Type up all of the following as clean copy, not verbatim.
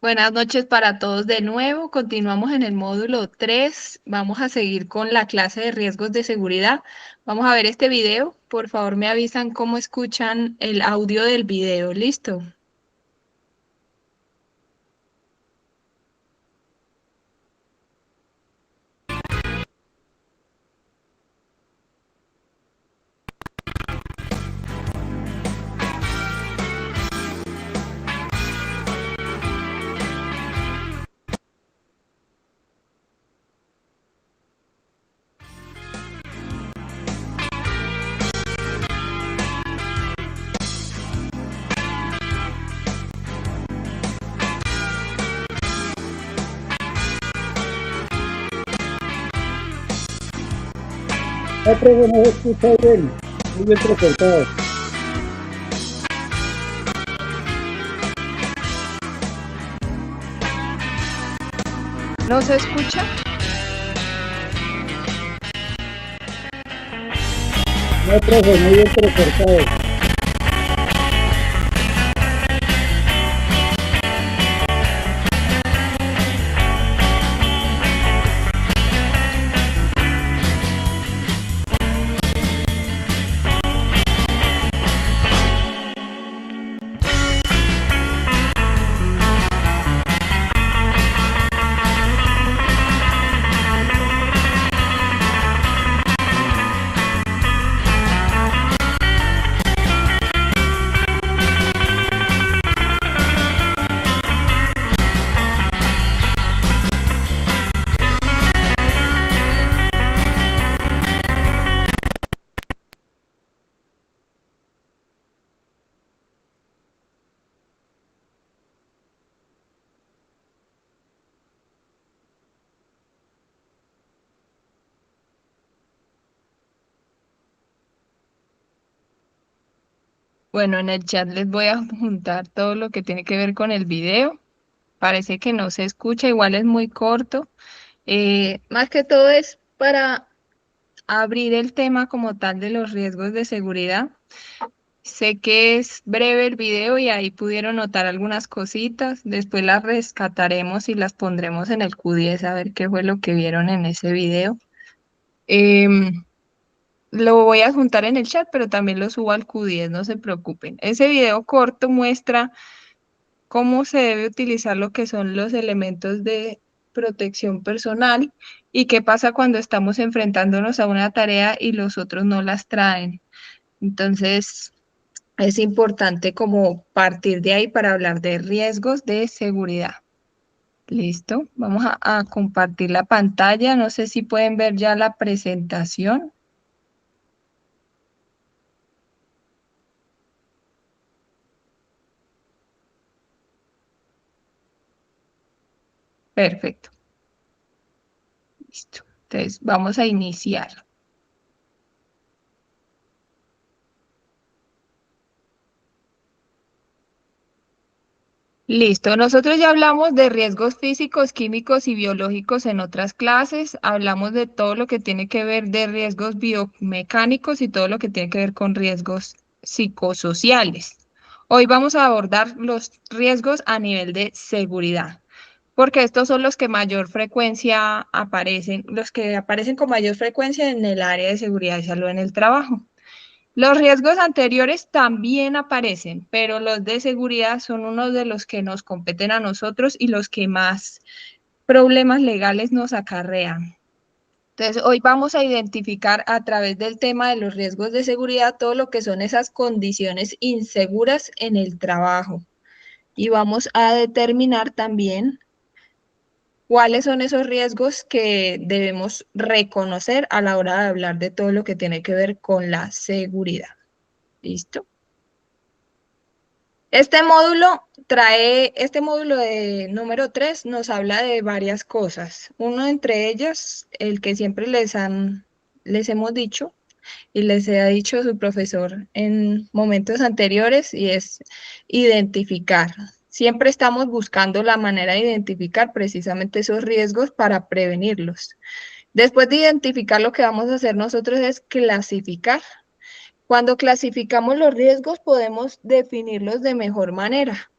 Buenas noches para todos de nuevo. Continuamos en el módulo 3. Vamos a seguir con la clase de riesgos de seguridad. Vamos a ver este video. Por favor, me avisan cómo escuchan el audio del video. ¿Listo? Otro que no se escucha bien, muy bien recortado. ¿No se escucha? No, profe, muy bien recortado. Bueno, en el chat les voy a juntar todo lo que tiene que ver con el video. Parece que no se escucha, igual es muy corto. Más que todo es para abrir el tema como tal de los riesgos de seguridad. Sé que es breve el video y ahí pudieron notar algunas cositas. Después las rescataremos y las pondremos en el Q10 a ver qué fue lo que vieron en ese video. Em, lo voy a juntar en el chat, pero también lo subo al Q10, no se preocupen. Ese video corto muestra cómo se debe utilizar lo que son los elementos de protección personal y qué pasa cuando estamos enfrentándonos a una tarea y los otros no las traen. Entonces, es importante como partir de ahí para hablar de riesgos de seguridad. Listo, vamos a compartir la pantalla. No sé si pueden ver ya la presentación. Perfecto, listo. Entonces, vamos a iniciar. Listo, nosotros ya hablamos de riesgos físicos, químicos y biológicos en otras clases. Hablamos de todo lo que tiene que ver de riesgos biomecánicos y todo lo que tiene que ver con riesgos psicosociales. Hoy vamos a abordar los riesgos a nivel de seguridad, porque estos son los que mayor frecuencia aparecen, los que aparecen con mayor frecuencia en el área de seguridad y salud en el trabajo. Los riesgos anteriores también aparecen, pero los de seguridad son uno de los que nos competen a nosotros y los que más problemas legales nos acarrean. Entonces, hoy vamos a identificar a través del tema de los riesgos de seguridad todo lo que son esas condiciones inseguras en el trabajo. Y vamos a determinar también cuáles son esos riesgos que debemos reconocer a la hora de hablar de todo lo que tiene que ver con la seguridad. ¿Listo? Este módulo de número 3 nos habla de varias cosas. Uno entre ellas, el que siempre les hemos dicho y les ha dicho su profesor en momentos anteriores y es identificar. Siempre estamos buscando la manera de identificar precisamente esos riesgos para prevenirlos. Después de identificar, lo que vamos a hacer nosotros es clasificar. Cuando clasificamos los riesgos, podemos definirlos de mejor manera.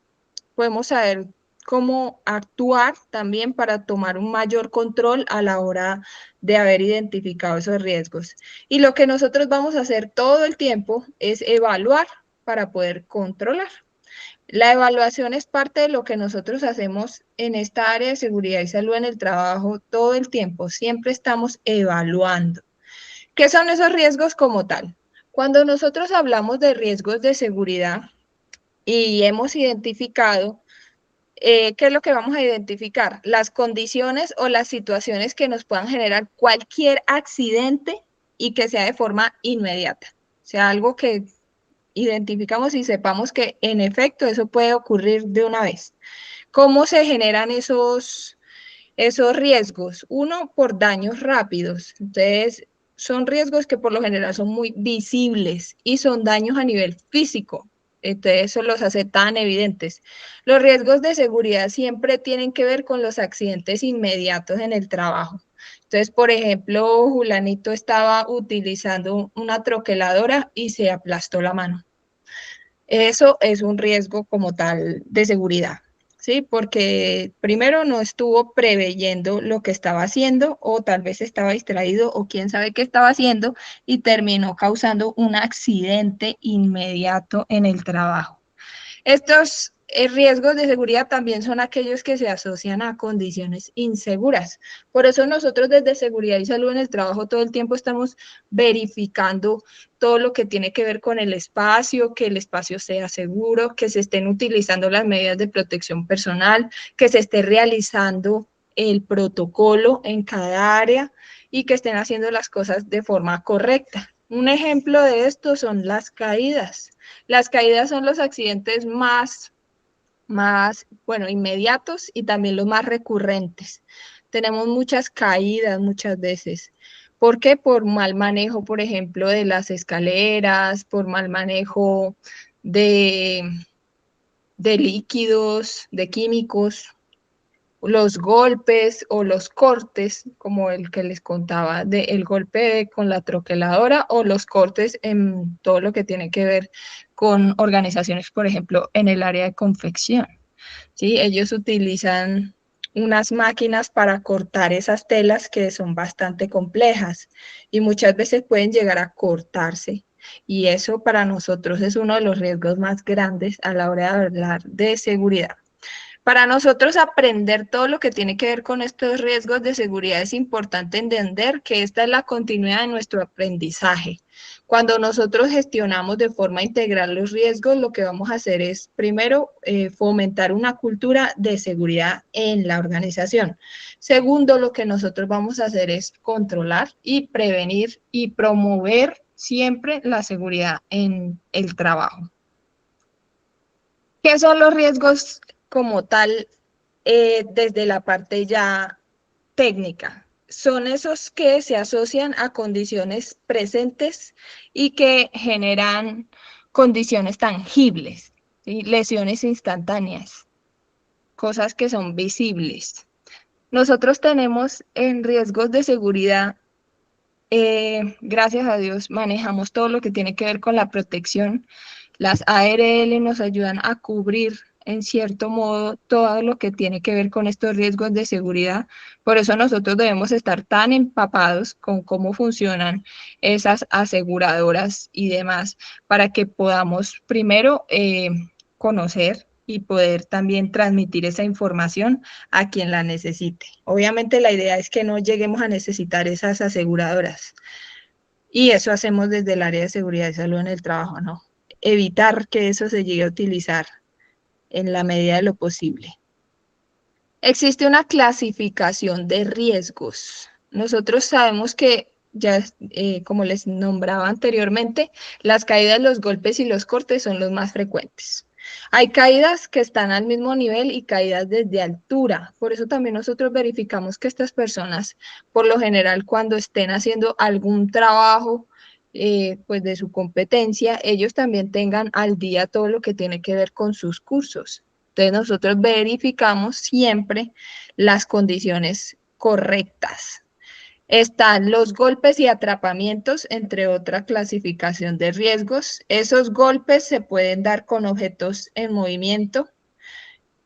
Podemos saber cómo actuar también para tomar un mayor control a la hora de haber identificado esos riesgos. Y lo que nosotros vamos a hacer todo el tiempo es evaluar para poder controlar. La evaluación es parte de lo que nosotros hacemos en esta área de seguridad y salud en el trabajo todo el tiempo. Siempre estamos evaluando. ¿Qué son esos riesgos como tal? Cuando nosotros hablamos de riesgos de seguridad y hemos identificado, ¿qué es lo que vamos a identificar? Las condiciones o las situaciones que nos puedan generar cualquier accidente y que sea de forma inmediata. O sea, algo que identificamos y sepamos que en efecto eso puede ocurrir de una vez. ¿Cómo se generan esos riesgos? Uno, por daños rápidos. Entonces, son riesgos que por lo general son muy visibles y son daños a nivel físico. Entonces, eso los hace tan evidentes. Los riesgos de seguridad siempre tienen que ver con los accidentes inmediatos en el trabajo. Entonces, por ejemplo, Julanito estaba utilizando una troqueladora y se aplastó la mano. Eso es un riesgo como tal de seguridad, ¿sí? Porque primero no estuvo preveyendo lo que estaba haciendo o tal vez estaba distraído o quién sabe qué estaba haciendo y terminó causando un accidente inmediato en el trabajo. Estos riesgos de seguridad también son aquellos que se asocian a condiciones inseguras. Por eso nosotros desde Seguridad y Salud en el Trabajo todo el tiempo estamos verificando todo lo que tiene que ver con el espacio, que el espacio sea seguro, que se estén utilizando las medidas de protección personal, que se esté realizando el protocolo en cada área y que estén haciendo las cosas de forma correcta. Un ejemplo de esto son las caídas. Las caídas son los accidentes bueno, inmediatos y también los más recurrentes. Tenemos muchas caídas muchas veces. ¿Por qué? Por mal manejo, por ejemplo, de las escaleras, por mal manejo de, de líquidos, de químicos, los golpes o los cortes, como el que les contaba, el golpe con la troqueladora o los cortes en todo lo que tiene que ver con organizaciones, por ejemplo, en el área de confección. ¿Sí? Ellos utilizan unas máquinas para cortar esas telas que son bastante complejas y muchas veces pueden llegar a cortarse. Y eso para nosotros es uno de los riesgos más grandes a la hora de hablar de seguridad. Para nosotros aprender todo lo que tiene que ver con estos riesgos de seguridad es importante entender que esta es la continuidad de nuestro aprendizaje. Cuando nosotros gestionamos de forma integral los riesgos, lo que vamos a hacer es, primero, fomentar una cultura de seguridad en la organización. Segundo, lo que nosotros vamos a hacer es controlar y prevenir y promover siempre la seguridad en el trabajo. ¿Qué son los riesgos como tal desde la parte ya técnica? Son esos que se asocian a condiciones presentes y que generan condiciones tangibles, ¿sí? Lesiones instantáneas, cosas que son visibles. Nosotros tenemos en riesgos de seguridad, gracias a Dios, manejamos todo lo que tiene que ver con la protección. Las ARL nos ayudan a cubrir en cierto modo todo lo que tiene que ver con estos riesgos de seguridad. Por eso nosotros debemos estar tan empapados con cómo funcionan esas aseguradoras y demás para que podamos primero conocer y poder también transmitir esa información a quien la necesite. Obviamente la idea es que no lleguemos a necesitar esas aseguradoras y eso hacemos desde el área de seguridad y salud en el trabajo, ¿no? Evitar que eso se llegue a utilizar en la medida de lo posible. Existe una clasificación de riesgos. Nosotros sabemos que ya, como les nombraba anteriormente, las caídas, los golpes y los cortes son los más frecuentes. Hay caídas que están al mismo nivel y caídas desde altura. Por eso también nosotros verificamos que estas personas, por lo general, cuando estén haciendo algún trabajo, pues de su competencia, ellos también tengan al día todo lo que tiene que ver con sus cursos. Entonces nosotros verificamos siempre las condiciones correctas. Están los golpes y atrapamientos, entre otra clasificación de riesgos. Esos golpes se pueden dar con objetos en movimiento,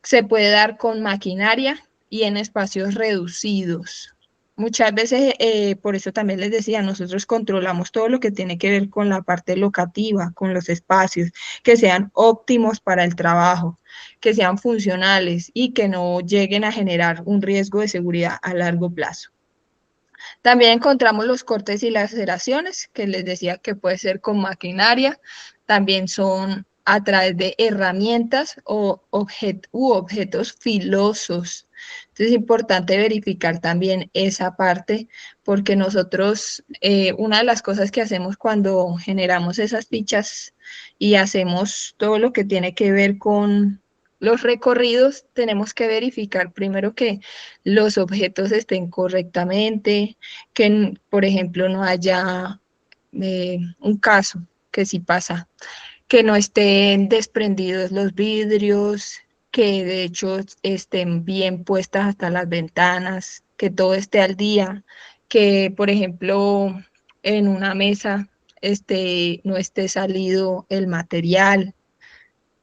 Se puede dar con maquinaria y en espacios reducidos. Muchas veces, por eso también les decía, nosotros controlamos todo lo que tiene que ver con la parte locativa, con los espacios, que sean óptimos para el trabajo, que sean funcionales y que no lleguen a generar un riesgo de seguridad a largo plazo. También encontramos los cortes y laceraciones, que les decía que puede ser con maquinaria, también son a través de herramientas u objetos filosos. Entonces es importante verificar también esa parte, porque nosotros, una de las cosas que hacemos cuando generamos esas fichas y hacemos todo lo que tiene que ver con los recorridos, tenemos que verificar primero que los objetos estén correctamente, que, por ejemplo, no haya un caso que sí pasa, que no estén desprendidos los vidrios, que de hecho estén bien puestas hasta las ventanas, que todo esté al día, que, por ejemplo, en una mesa no esté salido el material,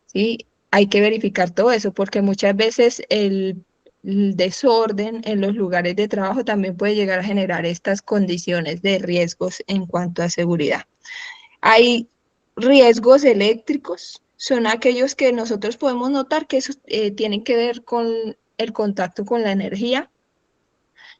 ¿sí? Hay que verificar todo eso porque muchas veces el desorden en los lugares de trabajo también puede llegar a generar estas condiciones de riesgos en cuanto a seguridad. Hay riesgos eléctricos, son aquellos que nosotros podemos notar que esos, tienen que ver con el contacto con la energía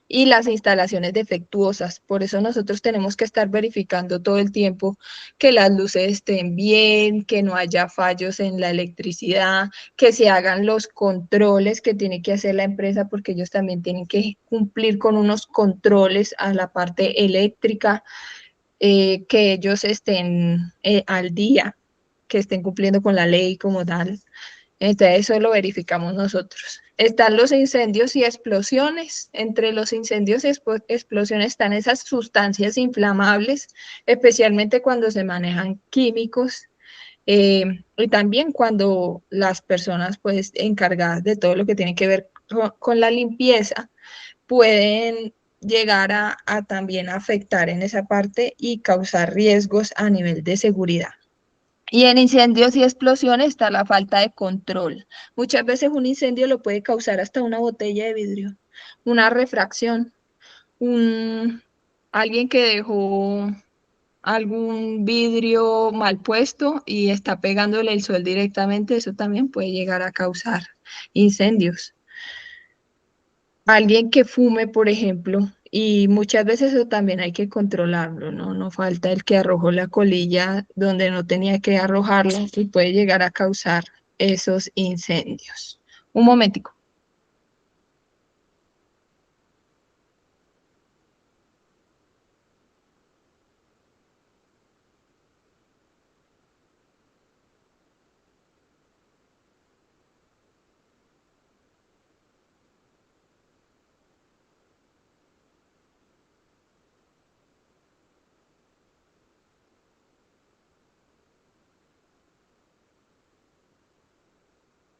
y las instalaciones defectuosas. Por eso nosotros tenemos que estar verificando todo el tiempo que las luces estén bien, que no haya fallos en la electricidad, que se hagan los controles que tiene que hacer la empresa, porque ellos también tienen que cumplir con unos controles a la parte eléctrica, que ellos estén al día, que estén cumpliendo con la ley como tal. Entonces eso lo verificamos nosotros. Están los incendios y explosiones. Entre los incendios y explosiones están esas sustancias inflamables, especialmente cuando se manejan químicos, y también cuando las personas pues encargadas de todo lo que tiene que ver con la limpieza pueden llegar a también afectar en esa parte y causar riesgos a nivel de seguridad. Y en incendios y explosiones está la falta de control. Muchas veces un incendio lo puede causar hasta una botella de vidrio, una refracción, un, alguien que dejó algún vidrio mal puesto y está pegándole el sol directamente, eso también puede llegar a causar incendios. Alguien que fume, por ejemplo, y muchas veces eso también hay que controlarlo, ¿no? No falta el que arrojó la colilla donde no tenía que arrojarla y puede llegar a causar esos incendios. Un momentico.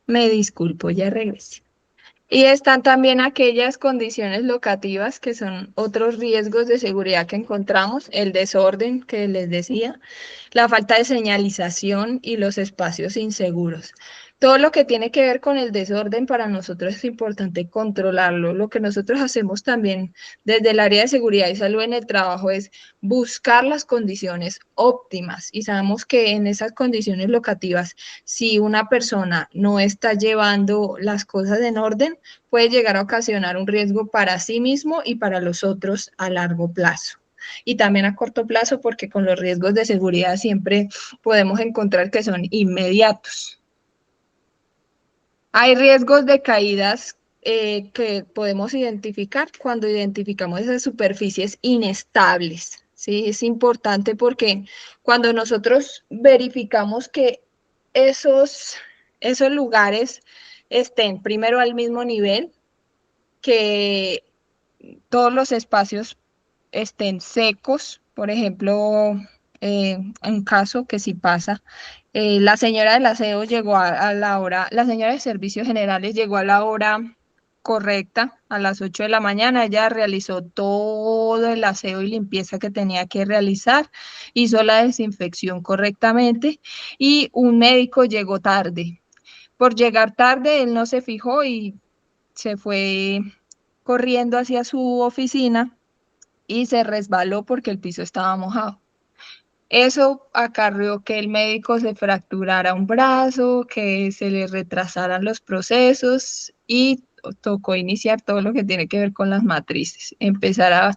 Me disculpo, ya regresé. Y están también aquellas condiciones locativas que son otros riesgos de seguridad que encontramos, el desorden que les decía, la falta de señalización y los espacios inseguros. Todo lo que tiene que ver con el desorden para nosotros es importante controlarlo. Lo que nosotros hacemos también desde el área de seguridad y salud en el trabajo es buscar las condiciones óptimas y sabemos que en esas condiciones locativas, si una persona no está llevando las cosas en orden, puede llegar a ocasionar un riesgo para sí mismo y para los otros a largo plazo y también a corto plazo, porque con los riesgos de seguridad siempre podemos encontrar que son inmediatos. Hay riesgos de caídas que podemos identificar cuando identificamos esas superficies inestables. ¿Sí? Es importante porque cuando nosotros verificamos que esos, esos lugares estén primero al mismo nivel, que todos los espacios estén secos, por ejemplo, un caso que sí pasa, la señora del aseo llegó a la hora, la señora de servicios generales llegó a la hora correcta, a las 8 de la mañana, ella realizó todo el aseo y limpieza que tenía que realizar, hizo la desinfección correctamente y un médico llegó tarde Por llegar tarde, él no se fijó y se fue corriendo hacia su oficina y se resbaló porque el piso estaba mojado. Eso acarreó que el médico se fracturara un brazo, que se le retrasaran los procesos y tocó iniciar todo lo que tiene que ver con las matrices, empezar a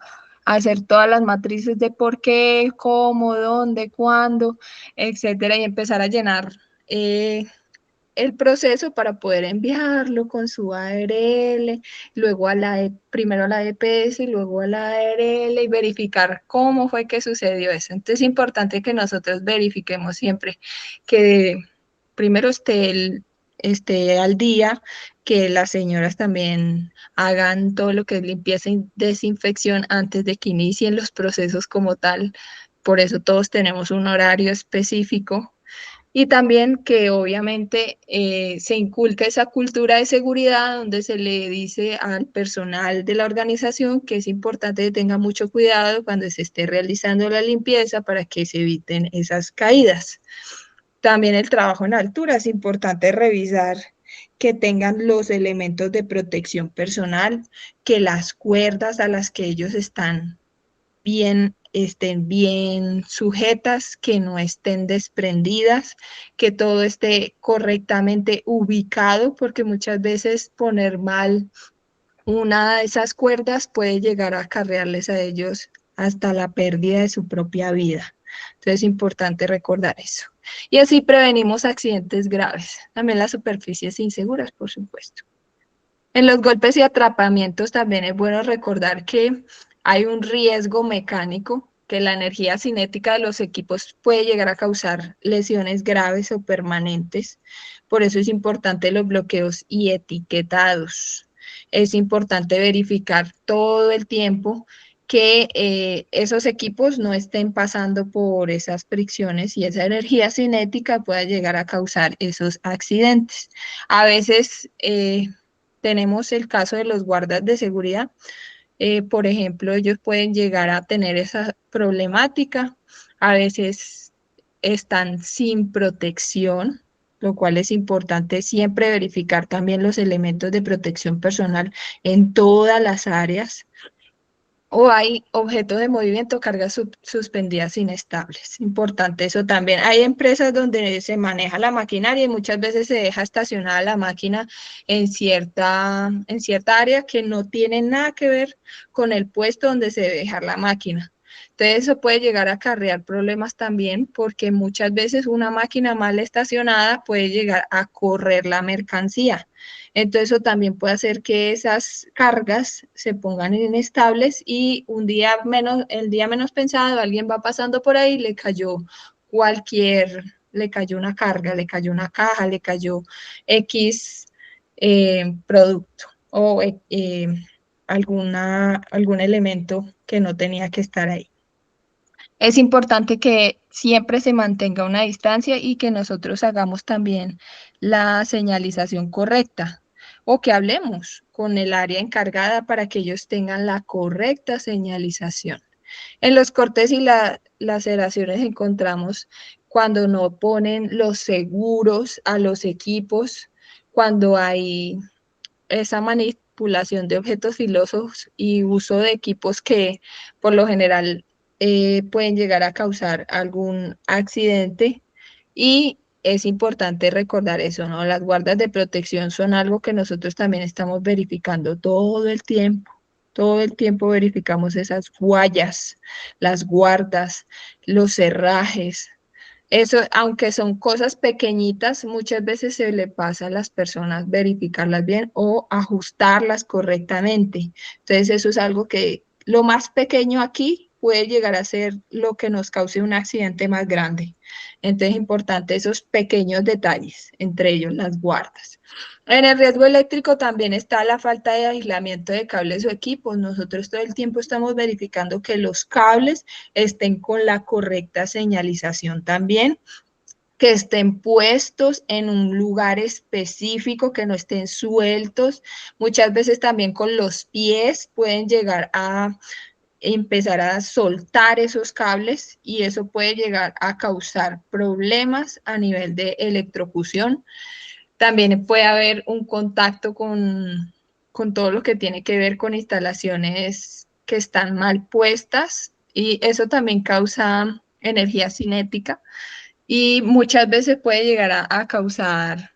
hacer todas las matrices de por qué, cómo, dónde, cuándo, etcétera, y empezar a llenar eh, el proceso para poder enviarlo con su ARL, luego a primero a la EPS y luego a la ARL y verificar cómo fue que sucedió eso. Entonces es importante que nosotros verifiquemos siempre que primero esté al día, que las señoras también hagan todo lo que es limpieza y desinfección antes de que inicien los procesos como tal. Por eso todos tenemos un horario específico y también que obviamente se inculque esa cultura de seguridad donde se le dice al personal de la organización que es importante que tenga mucho cuidado cuando se esté realizando la limpieza para que se eviten esas caídas. También el trabajo en altura, es importante revisar que tengan los elementos de protección personal, que las cuerdas a las que ellos estén bien sujetas, que no estén desprendidas, que todo esté correctamente ubicado, porque muchas veces poner mal una de esas cuerdas puede llegar a acarrearles a ellos hasta la pérdida de su propia vida. Entonces es importante recordar eso. Y así prevenimos accidentes graves. También las superficies inseguras, por supuesto. En los golpes y atrapamientos también es bueno recordar que hay un riesgo mecánico, que la energía cinética de los equipos puede llegar a causar lesiones graves o permanentes. Por eso es importante los bloqueos y etiquetados. Es importante verificar todo el tiempo que esos equipos no estén pasando por esas fricciones y esa energía cinética pueda llegar a causar esos accidentes. A veces tenemos el caso de los guardas de seguridad. Por ejemplo, ellos pueden llegar a tener esa problemática. A veces están sin protección, lo cual es importante siempre verificar también los elementos de protección personal en todas las áreas. O hay objetos de movimiento, cargas suspendidas inestables. Importante eso también. Hay empresas donde se maneja la maquinaria y muchas veces se deja estacionada la máquina en cierta área que no tiene nada que ver con el puesto donde se debe dejar la máquina. Entonces eso puede llegar a acarrear problemas también porque muchas veces una máquina mal estacionada puede llegar a correr la mercancía. Entonces eso también puede hacer que esas cargas se pongan inestables y el día menos pensado, alguien va pasando por ahí, le cayó una carga, le cayó una caja, le cayó X producto o algún elemento que no tenía que estar ahí. Es importante que siempre se mantenga una distancia y que nosotros hagamos también la señalización correcta o que hablemos con el área encargada para que ellos tengan la correcta señalización. En los cortes y las laceraciones encontramos cuando no ponen los seguros a los equipos, cuando hay esa manipulación de objetos filosos y uso de equipos que por lo general pueden llegar a causar algún accidente y es importante recordar eso, ¿no? Las guardas de protección son algo que nosotros también estamos verificando todo el tiempo verificamos esas guayas, las guardas, los herrajes, eso, aunque son cosas pequeñitas, muchas veces se le pasa a las personas verificarlas bien o ajustarlas correctamente. Entonces, eso es algo que lo más pequeño aquí puede llegar a ser lo que nos cause un accidente más grande. Entonces, es importante esos pequeños detalles, entre ellos las guardas. En el riesgo eléctrico también está la falta de aislamiento de cables o equipos. Nosotros todo el tiempo estamos verificando que los cables estén con la correcta señalización también, que estén puestos en un lugar específico, que no estén sueltos. Muchas veces también con los pies pueden llegar a empezar a soltar esos cables y eso puede llegar a causar problemas a nivel de electrocución. También puede haber un contacto con todo lo que tiene que ver con instalaciones que están mal puestas y eso también causa energía cinética y muchas veces puede llegar a causar.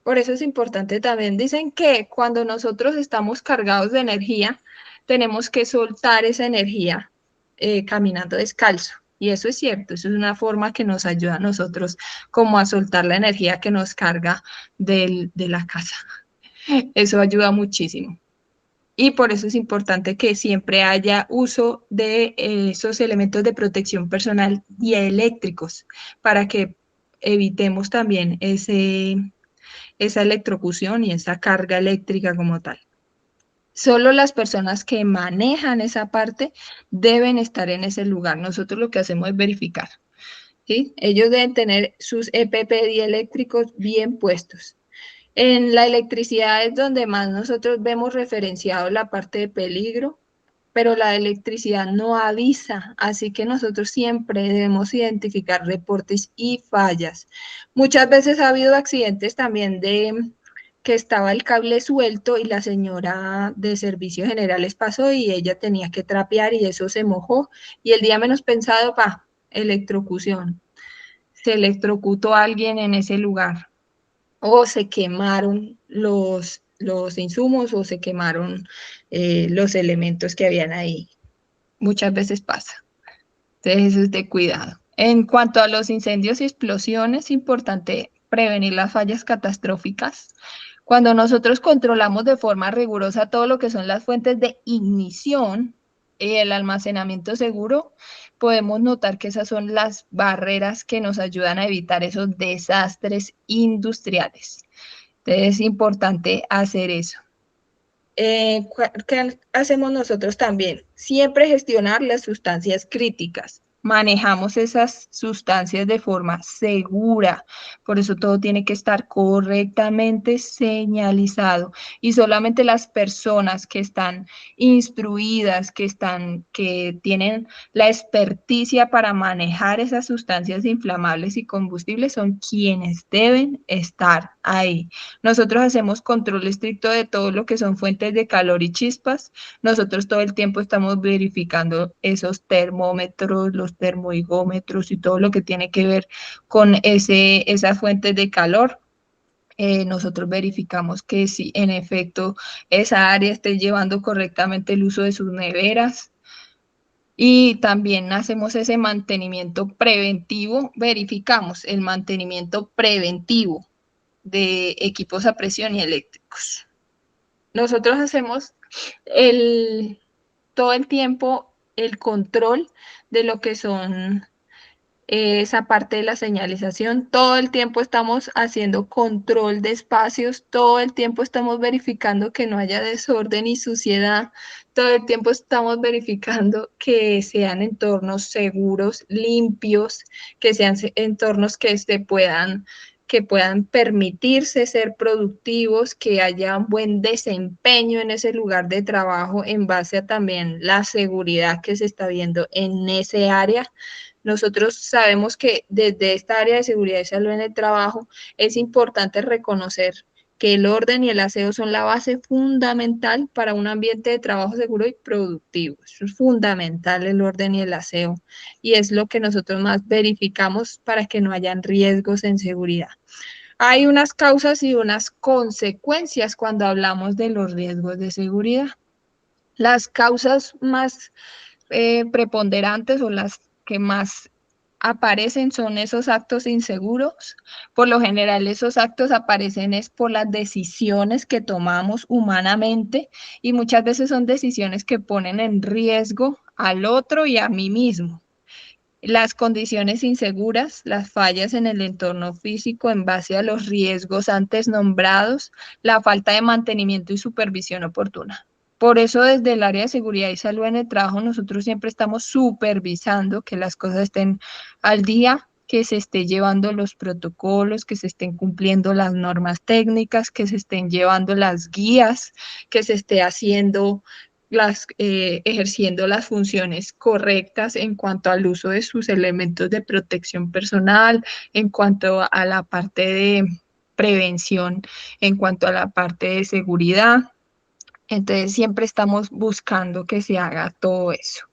Por eso es importante también, dicen que cuando nosotros estamos cargados de energía, tenemos que soltar esa energía caminando descalzo. Y eso es cierto, eso es una forma que nos ayuda a nosotros como a soltar la energía que nos carga de la casa. Eso ayuda muchísimo. Y por eso es importante que siempre haya uso de esos elementos de protección personal y eléctricos para que evitemos también esa electrocución y esa carga eléctrica como tal. Solo las personas que manejan esa parte deben estar en ese lugar. Nosotros lo que hacemos es verificar, ¿sí? Ellos deben tener sus EPP dieléctricos bien puestos. En la electricidad es donde más nosotros vemos referenciado la parte de peligro, pero la electricidad no avisa, así que nosotros siempre debemos identificar reportes y fallas. Muchas veces ha habido accidentes también de que estaba el cable suelto y la señora de servicios generales pasó y ella tenía que trapear y eso se mojó y el día menos pensado, pa, electrocución. Se electrocutó a alguien en ese lugar o se quemaron los insumos o se quemaron los elementos que habían ahí. Muchas veces pasa. Entonces, eso es de cuidado. En cuanto a los incendios y explosiones, es importante prevenir las fallas catastróficas. Cuando nosotros controlamos de forma rigurosa todo lo que son las fuentes de ignición y el almacenamiento seguro, podemos notar que esas son las barreras que nos ayudan a evitar esos desastres industriales. Entonces es importante hacer eso. ¿Qué hacemos nosotros también? Siempre gestionar las sustancias críticas. Manejamos esas sustancias de forma segura, por eso todo tiene que estar correctamente señalizado y solamente las personas que están instruidas, que tienen la experticia para manejar esas sustancias inflamables y combustibles son quienes deben estar ahí. Nosotros hacemos control estricto de todo lo que son fuentes de calor y chispas. Nosotros todo el tiempo estamos verificando esos termómetros, los termohigómetros y todo lo que tiene que ver con esas fuentes de calor. Nosotros verificamos que si en efecto esa área esté llevando correctamente el uso de sus neveras, y también hacemos ese mantenimiento preventivo, verificamos el mantenimiento preventivo de equipos a presión y eléctricos. Nosotros hacemos todo el tiempo el control de lo que son esa parte de la señalización. Todo el tiempo estamos haciendo control de espacios, todo el tiempo estamos verificando que no haya desorden y suciedad, todo el tiempo estamos verificando que sean entornos seguros, limpios, que sean entornos que puedan permitirse ser productivos, que haya un buen desempeño en ese lugar de trabajo en base a también la seguridad que se está viendo en ese área. Nosotros sabemos que desde esta área de seguridad y salud en el trabajo es importante reconocer que el orden y el aseo son la base fundamental para un ambiente de trabajo seguro y productivo. Eso es fundamental, el orden y el aseo, y es lo que nosotros más verificamos para que no hayan riesgos en seguridad. Hay unas causas y unas consecuencias cuando hablamos de los riesgos de seguridad. Las causas más preponderantes o las que más aparecen son esos actos inseguros. Por lo general esos actos aparecen es por las decisiones que tomamos humanamente y muchas veces son decisiones que ponen en riesgo al otro y a mí mismo. Las condiciones inseguras, las fallas en el entorno físico en base a los riesgos antes nombrados, la falta de mantenimiento y supervisión oportuna. Por eso desde el área de seguridad y salud en el trabajo nosotros siempre estamos supervisando que las cosas estén al día, que se esté llevando los protocolos, que se estén cumpliendo las normas técnicas, que se estén llevando las guías, que se esté haciendo ejerciendo las funciones correctas en cuanto al uso de sus elementos de protección personal, en cuanto a la parte de prevención en cuanto a la parte de seguridad. Entonces siempre estamos buscando que se haga todo eso.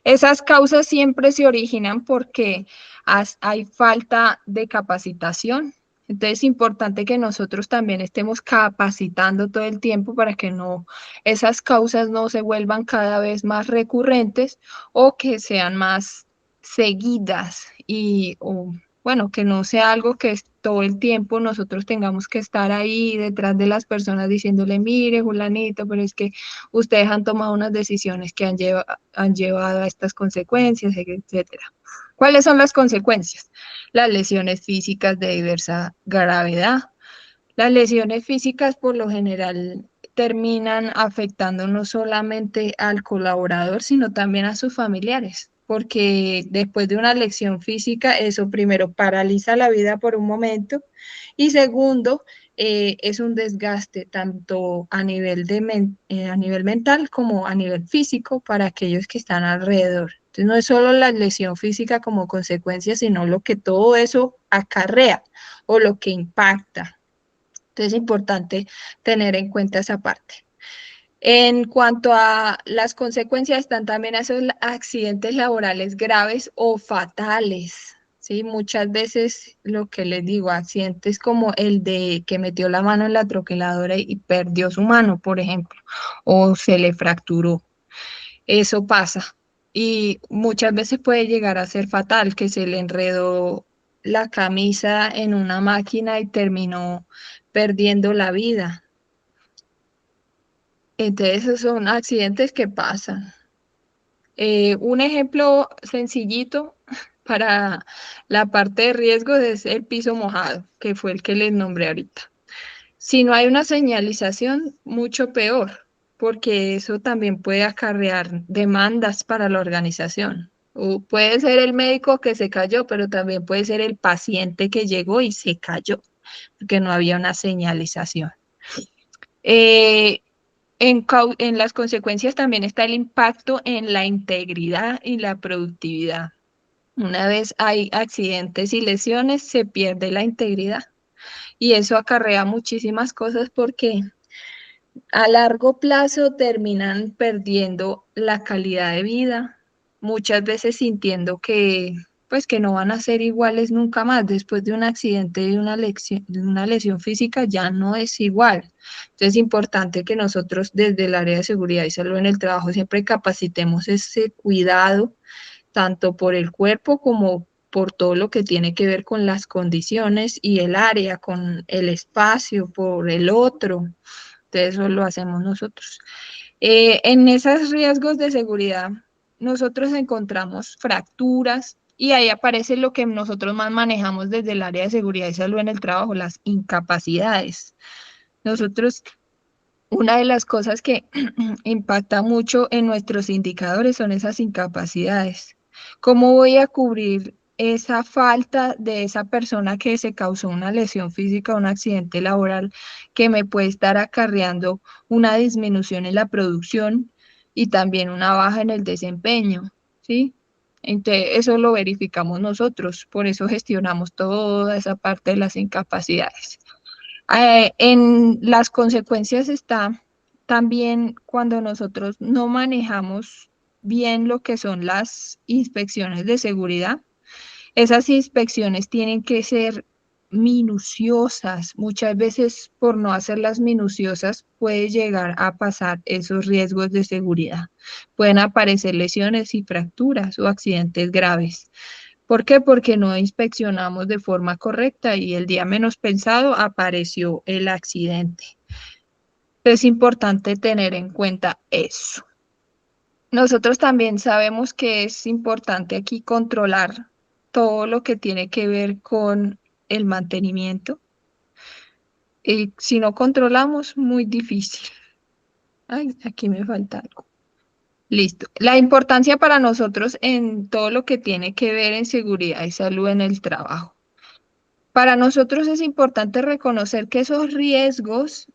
Esas causas siempre se originan porque hay falta de capacitación. Entonces es importante que nosotros también estemos capacitando todo el tiempo para que no, esas causas no se vuelvan cada vez más recurrentes o que sean más seguidas y bueno, que no sea algo que todo el tiempo nosotros tengamos que estar ahí detrás de las personas diciéndole, mire, Julanito, pero es que ustedes han tomado unas decisiones que han llevado a estas consecuencias, etcétera. ¿Cuáles son las consecuencias? Las lesiones físicas de diversa gravedad. Las lesiones físicas por lo general terminan afectando no solamente al colaborador, sino también a sus familiares, porque después de una lesión física, eso primero paraliza la vida por un momento y segundo, es un desgaste tanto a nivel mental como a nivel físico para aquellos que están alrededor. Entonces, no es solo la lesión física como consecuencia, sino lo que todo eso acarrea o lo que impacta. Entonces es importante tener en cuenta esa parte. En cuanto a las consecuencias, están también esos accidentes laborales graves o fatales. ¿Sí? Muchas veces lo que les digo, accidentes como el de que metió la mano en la troqueladora y perdió su mano, por ejemplo, o se le fracturó. Eso pasa. Y muchas veces puede llegar a ser fatal, que se le enredó la camisa en una máquina y terminó perdiendo la vida. Entonces, esos son accidentes que pasan. Un ejemplo sencillito para la parte de riesgos es el piso mojado, que fue el que les nombré ahorita. Si no hay una señalización, mucho peor, porque eso también puede acarrear demandas para la organización. O puede ser el médico que se cayó, pero también puede ser el paciente que llegó y se cayó, porque no había una señalización. Eh, en las consecuencias también está el impacto en la integridad y la productividad. Una vez hay accidentes y lesiones, se pierde la integridad y eso acarrea muchísimas cosas porque a largo plazo terminan perdiendo la calidad de vida, muchas veces sintiendo que pues que no van a ser iguales nunca más. Después de un accidente, de una lesión física, ya no es igual. Entonces es importante que nosotros desde el área de seguridad y salud en el trabajo siempre capacitemos ese cuidado, tanto por el cuerpo como por todo lo que tiene que ver con las condiciones y el área, con el espacio, por el otro. Entonces, eso lo hacemos nosotros. En esos riesgos de seguridad, nosotros encontramos fracturas y ahí aparece lo que nosotros más manejamos desde el área de seguridad y salud en el trabajo, las incapacidades. Nosotros, una de las cosas que impacta mucho en nuestros indicadores son esas incapacidades. ¿Cómo voy a cubrir esa falta de esa persona que se causó una lesión física, un accidente laboral que me puede estar acarreando una disminución en la producción y también una baja en el desempeño? ¿Sí? Entonces, eso lo verificamos nosotros, por eso gestionamos toda esa parte de las incapacidades. En las consecuencias está también cuando nosotros no manejamos bien lo que son las inspecciones de seguridad. Esas inspecciones tienen que ser minuciosas. Muchas veces por no hacerlas minuciosas puede llegar a pasar esos riesgos de seguridad. Pueden aparecer lesiones y fracturas o accidentes graves. ¿Por qué? Porque no inspeccionamos de forma correcta y el día menos pensado apareció el accidente. Es importante tener en cuenta eso. Nosotros también sabemos que es importante aquí controlar todo lo que tiene que ver con el mantenimiento. Y si no controlamos, muy difícil. Ay, aquí me falta algo. Listo. La importancia para nosotros en todo lo que tiene que ver en seguridad y salud en el trabajo. Para nosotros es importante reconocer que esos riesgos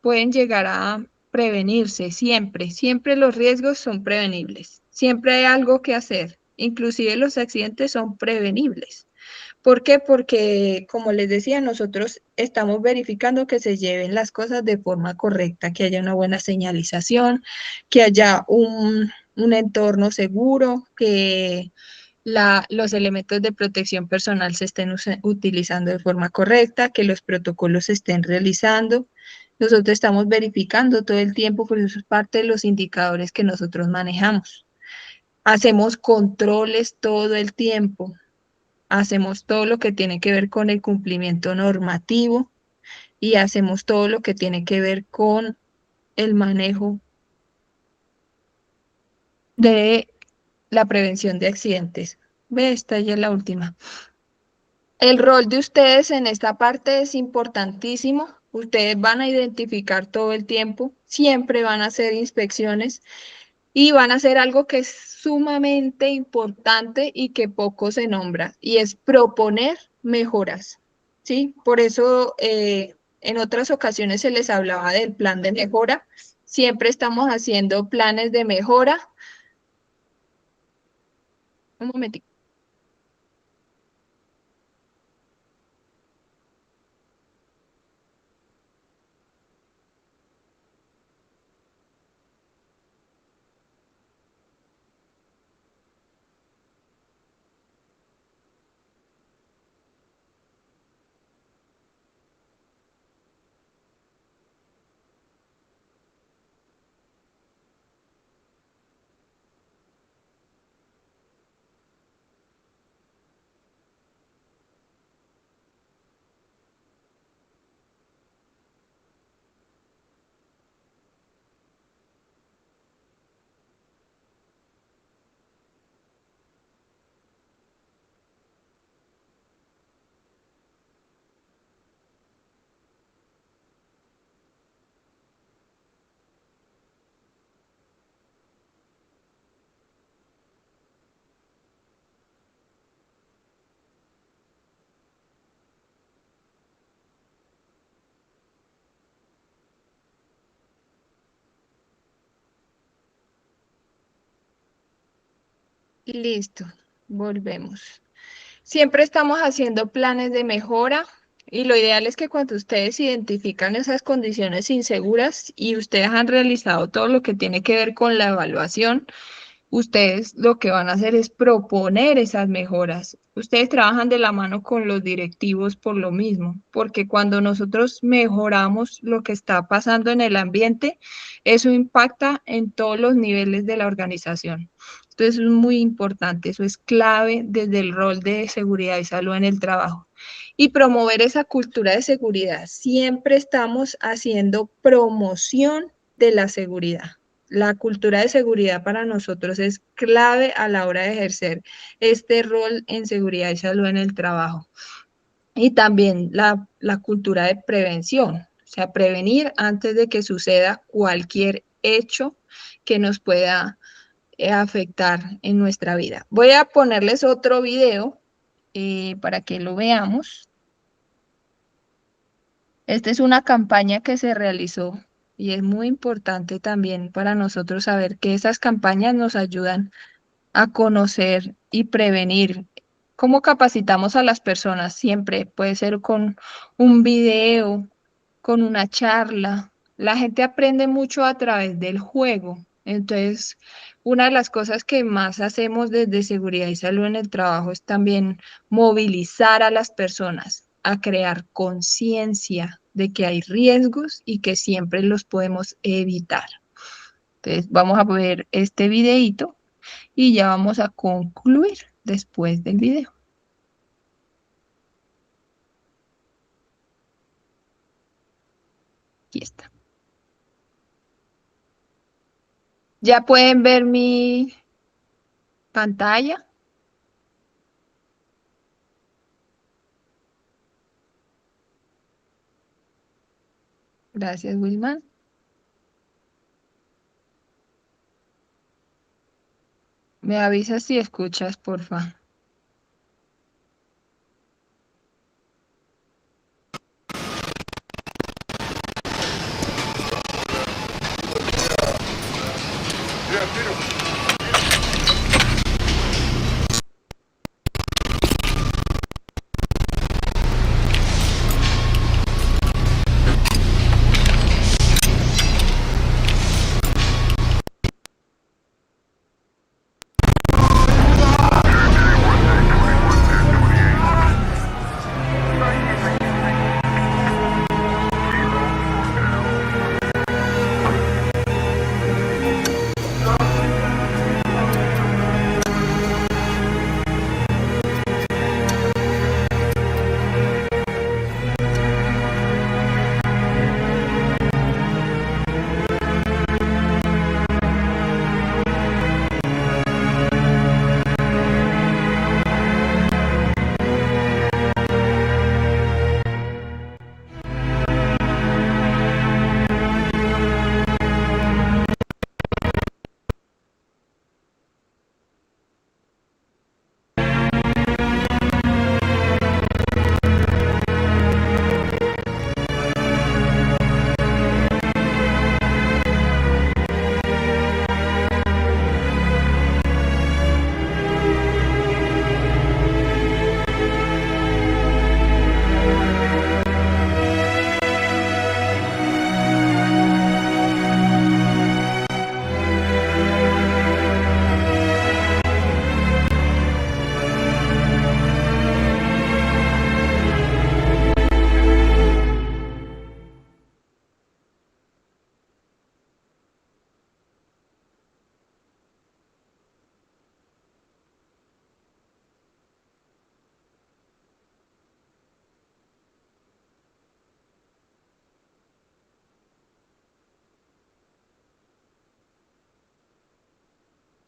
pueden llegar a prevenirse siempre. Siempre los riesgos son prevenibles. Siempre hay algo que hacer. Inclusive los accidentes son prevenibles. ¿Por qué? Porque, como les decía, nosotros estamos verificando que se lleven las cosas de forma correcta, que haya una buena señalización, que haya un entorno seguro, que los elementos de protección personal se estén utilizando de forma correcta, que los protocolos se estén realizando. Nosotros estamos verificando todo el tiempo, por eso es parte de los indicadores que nosotros manejamos. Hacemos controles todo el tiempo, hacemos todo lo que tiene que ver con el cumplimiento normativo y hacemos todo lo que tiene que ver con el manejo de la prevención de accidentes. Ve, esta ya es la última. El rol de ustedes en esta parte es importantísimo. Ustedes van a identificar todo el tiempo, siempre van a hacer inspecciones y van a hacer algo que es sumamente importante y que poco se nombra, y es proponer mejoras, ¿sí? Por eso en otras ocasiones se les hablaba del plan de mejora. Siempre estamos haciendo planes de mejora. Un momentito. Listo, volvemos. Siempre estamos haciendo planes de mejora y lo ideal es que cuando ustedes identifican esas condiciones inseguras y ustedes han realizado todo lo que tiene que ver con la evaluación, ustedes lo que van a hacer es proponer esas mejoras. Ustedes trabajan de la mano con los directivos por lo mismo, porque cuando nosotros mejoramos lo que está pasando en el ambiente, eso impacta en todos los niveles de la organización. Entonces es muy importante, eso es clave desde el rol de seguridad y salud en el trabajo. Y promover esa cultura de seguridad. Siempre estamos haciendo promoción de la seguridad. La cultura de seguridad para nosotros es clave a la hora de ejercer este rol en seguridad y salud en el trabajo. Y también la cultura de prevención, o sea, prevenir antes de que suceda cualquier hecho que nos pueda afectar en nuestra vida. Voy a ponerles otro video para que lo veamos. Esta es una campaña que se realizó y es muy importante también para nosotros saber que esas campañas nos ayudan a conocer y prevenir. ¿Cómo capacitamos a las personas? Siempre puede ser con un video, con una charla. La gente aprende mucho a través del juego. Entonces, una de las cosas que más hacemos desde seguridad y salud en el trabajo es también movilizar a las personas a crear conciencia de que hay riesgos y que siempre los podemos evitar. Entonces, vamos a ver este videíto y ya vamos a concluir después del video. Aquí está. Ya pueden ver mi pantalla. Gracias, Wilman. Me avisas si escuchas, porfa.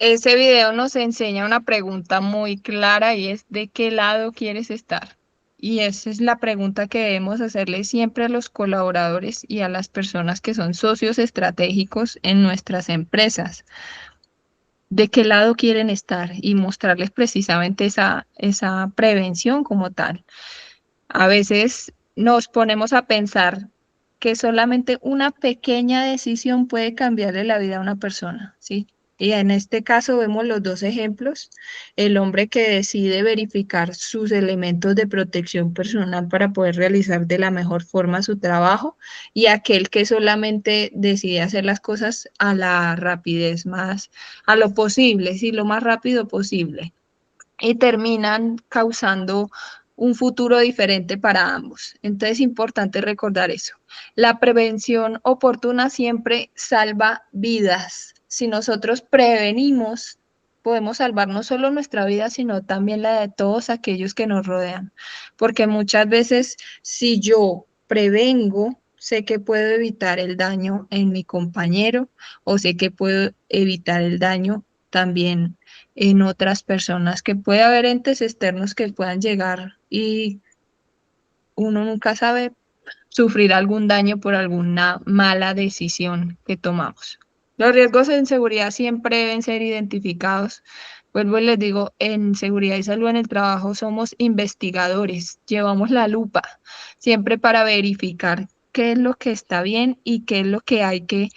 ese video nos enseña una pregunta muy clara y es ¿de qué lado quieres estar? Y esa es la pregunta que debemos hacerle siempre a los colaboradores y a las personas que son socios estratégicos en nuestras empresas. ¿De qué lado quieren estar? Y mostrarles precisamente esa prevención como tal. A veces nos ponemos a pensar que solamente una pequeña decisión puede cambiarle la vida a una persona, ¿sí? Y en este caso vemos los dos ejemplos, el hombre que decide verificar sus elementos de protección personal para poder realizar de la mejor forma su trabajo y aquel que solamente decide hacer las cosas a la rapidez más, a lo posible, sí, lo más rápido posible y terminan causando un futuro diferente para ambos. Entonces es importante recordar eso. La prevención oportuna siempre salva vidas. Si nosotros prevenimos, podemos salvar no solo nuestra vida, sino también la de todos aquellos que nos rodean. Porque muchas veces si yo prevengo, sé que puedo evitar el daño en mi compañero o sé que puedo evitar el daño también en otras personas, que puede haber entes externos que puedan llegar y uno nunca sabe sufrir algún daño por alguna mala decisión que tomamos. Los riesgos en seguridad siempre deben ser identificados. Vuelvo y les digo, en seguridad y salud en el trabajo somos investigadores, llevamos la lupa siempre para verificar qué es lo que está bien y qué es lo que hay que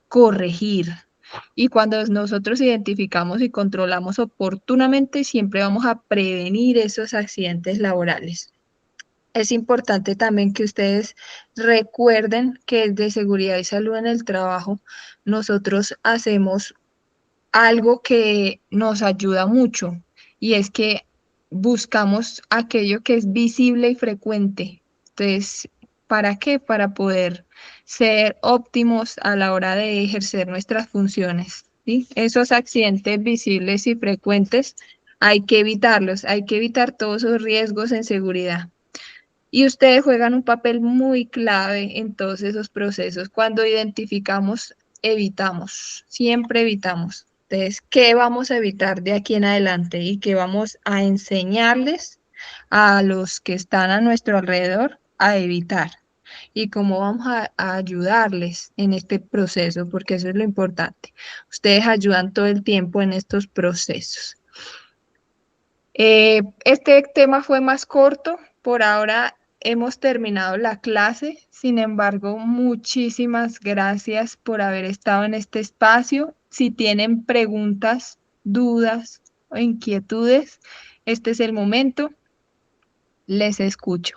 corregir. Y cuando nosotros identificamos y controlamos oportunamente, siempre vamos a prevenir esos accidentes laborales. Es importante también que ustedes recuerden que de seguridad y salud en el trabajo, nosotros hacemos algo que nos ayuda mucho y es que buscamos aquello que es visible y frecuente. Entonces, ¿para qué? Para poder ser óptimos a la hora de ejercer nuestras funciones, ¿sí? Esos accidentes visibles y frecuentes hay que evitarlos, hay que evitar todos esos riesgos en seguridad. Y ustedes juegan un papel muy clave en todos esos procesos. Cuando identificamos, evitamos, siempre evitamos. Entonces, ¿qué vamos a evitar de aquí en adelante y qué vamos a enseñarles a los que están a nuestro alrededor a evitar? Y cómo vamos a ayudarles en este proceso, porque eso es lo importante. Ustedes ayudan todo el tiempo en estos procesos. Este tema fue más corto. Por ahora hemos terminado la clase. Sin embargo, muchísimas gracias por haber estado en este espacio. Si tienen preguntas, dudas o inquietudes, este es el momento. Les escucho.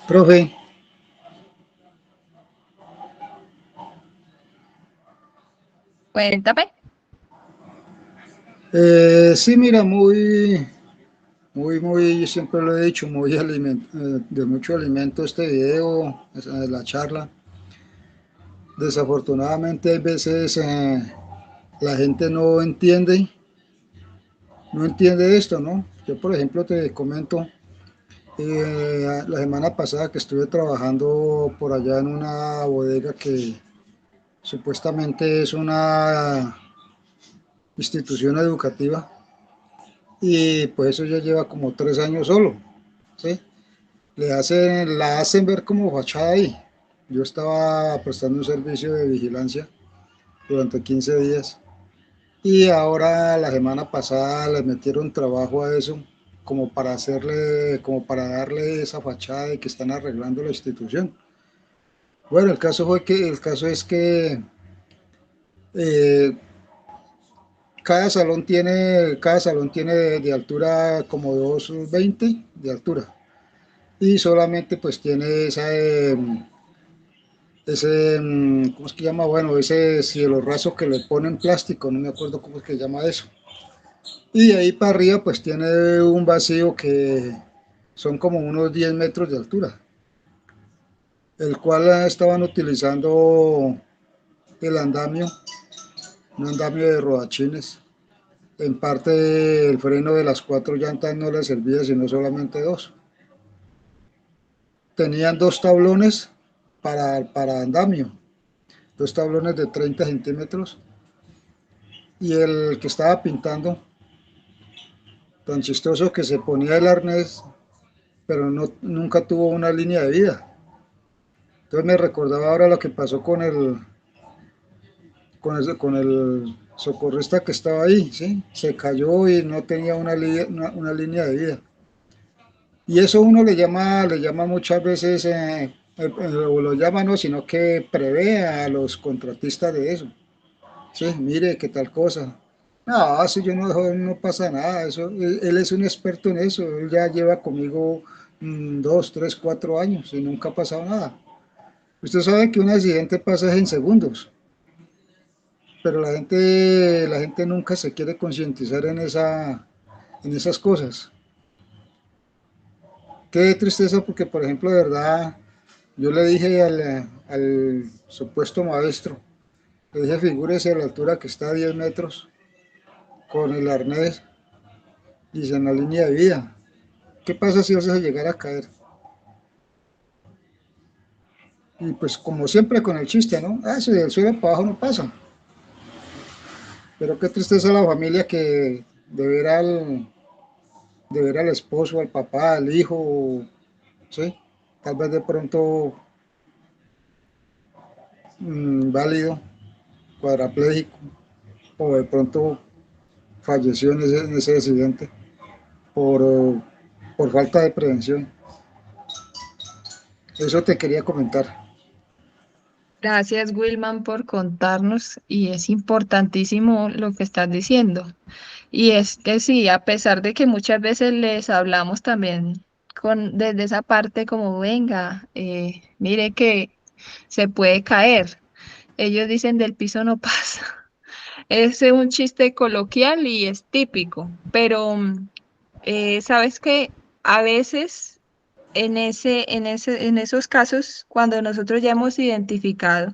Profe, Cuéntame. sí, mira, muy, siempre lo he dicho, de mucho alimento este video, la charla. Desafortunadamente hay veces la gente no entiende esto, ¿no? Yo, por ejemplo, te comento, la semana pasada que estuve trabajando por allá en una bodega que supuestamente es una institución educativa y pues eso ya lleva como 3 años solo, ¿sí? La hacen ver como fachada ahí. Yo estaba prestando un servicio de vigilancia durante 15 días y ahora la semana pasada le metieron trabajo a eso como para darle esa fachada de que están arreglando la institución. Bueno, el caso es que eh, cada salón tiene de altura como 2,20 de altura y solamente pues tiene ¿cómo es que llama? Bueno, ese cielo raso que le ponen plástico, no me acuerdo cómo es que llama eso. Y de ahí para arriba pues tiene un vacío que son como unos 10 metros de altura, el cual estaban utilizando el andamio un andamio de rodachines. En parte el freno de las 4 llantas no le servía, sino solamente dos. Tenían dos tablones para andamio, dos tablones de 30 centímetros, y el que estaba pintando, tan chistoso que se ponía el arnés, pero no, nunca tuvo una línea de vida. Entonces me recordaba ahora lo que pasó con el socorrista que estaba ahí, ¿sí? Se cayó y no tenía una línea de vida. Y eso uno le llama muchas veces, o lo llama no, sino que prevé a los contratistas de eso. Sí, mire, qué tal cosa. No, si yo no pasa nada, eso, él es un experto en eso, él ya lleva conmigo 2, 3, 4 años y nunca ha pasado nada. Usted sabe que un accidente pasa en segundos, pero la gente nunca se quiere concientizar en esas cosas. Qué tristeza porque, por ejemplo, de verdad, yo le dije al supuesto maestro, le dije, figúrese a la altura que está a 10 metros con el arnés, dice, en la línea de vida. ¿Qué pasa si vas a llegar a caer? Y pues como siempre con el chiste, ¿no? Ah, si del suelo para abajo no pasa. Pero qué tristeza la familia que de ver al esposo, al papá, al hijo, ¿sí? Tal vez de pronto válido, cuadrapléjico, o de pronto falleció en ese accidente por falta de prevención. Eso te quería comentar. Gracias, Wilman, por contarnos y es importantísimo lo que estás diciendo. Y es que sí, a pesar de que muchas veces les hablamos también desde esa parte como, venga, mire que se puede caer. Ellos dicen del piso no pasa. Es un chiste coloquial y es típico, pero sabes que a veces en esos casos, cuando nosotros ya hemos identificado,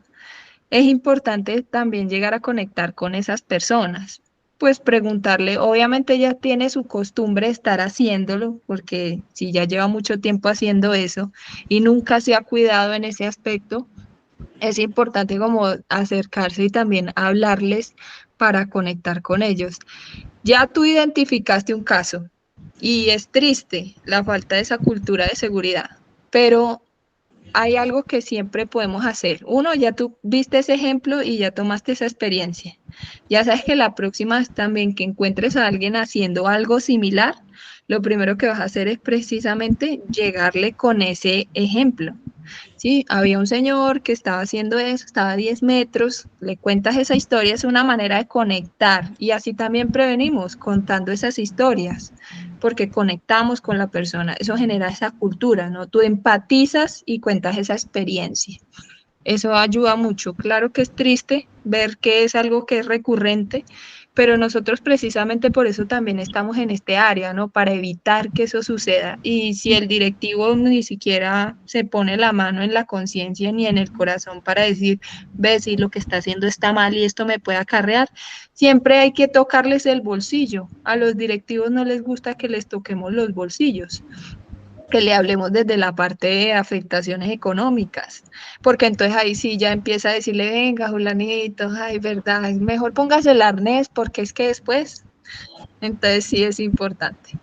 es importante también llegar a conectar con esas personas. Pues preguntarle, obviamente ya tiene su costumbre de estar haciéndolo, porque si ya lleva mucho tiempo haciendo eso y nunca se ha cuidado en ese aspecto, es importante como acercarse y también hablarles para conectar con ellos. Ya tú identificaste un caso y es triste la falta de esa cultura de seguridad, pero hay algo que siempre podemos hacer. Uno, ya tú viste ese ejemplo y ya tomaste esa experiencia. Ya sabes que la próxima vez también que encuentres a alguien haciendo algo similar, lo primero que vas a hacer es precisamente llegarle con ese ejemplo. Sí, había un señor que estaba haciendo eso, estaba a 10 metros, le cuentas esa historia, es una manera de conectar y así también prevenimos contando esas historias, porque conectamos con la persona, eso genera esa cultura, ¿no? Tú empatizas y cuentas esa experiencia. Eso ayuda mucho. Claro que es triste ver que es algo que es recurrente, pero nosotros precisamente por eso también estamos en este área, ¿no? Para evitar que eso suceda. Y si el directivo ni siquiera se pone la mano en la conciencia ni en el corazón para decir, ve, si lo que está haciendo está mal y esto me puede acarrear, siempre hay que tocarles el bolsillo. A los directivos no les gusta que les toquemos los bolsillos, que le hablemos desde la parte de afectaciones económicas, porque entonces ahí sí ya empieza a decirle, venga, Julanito, ay, verdad, mejor póngase el arnés porque es que después, entonces sí es importante.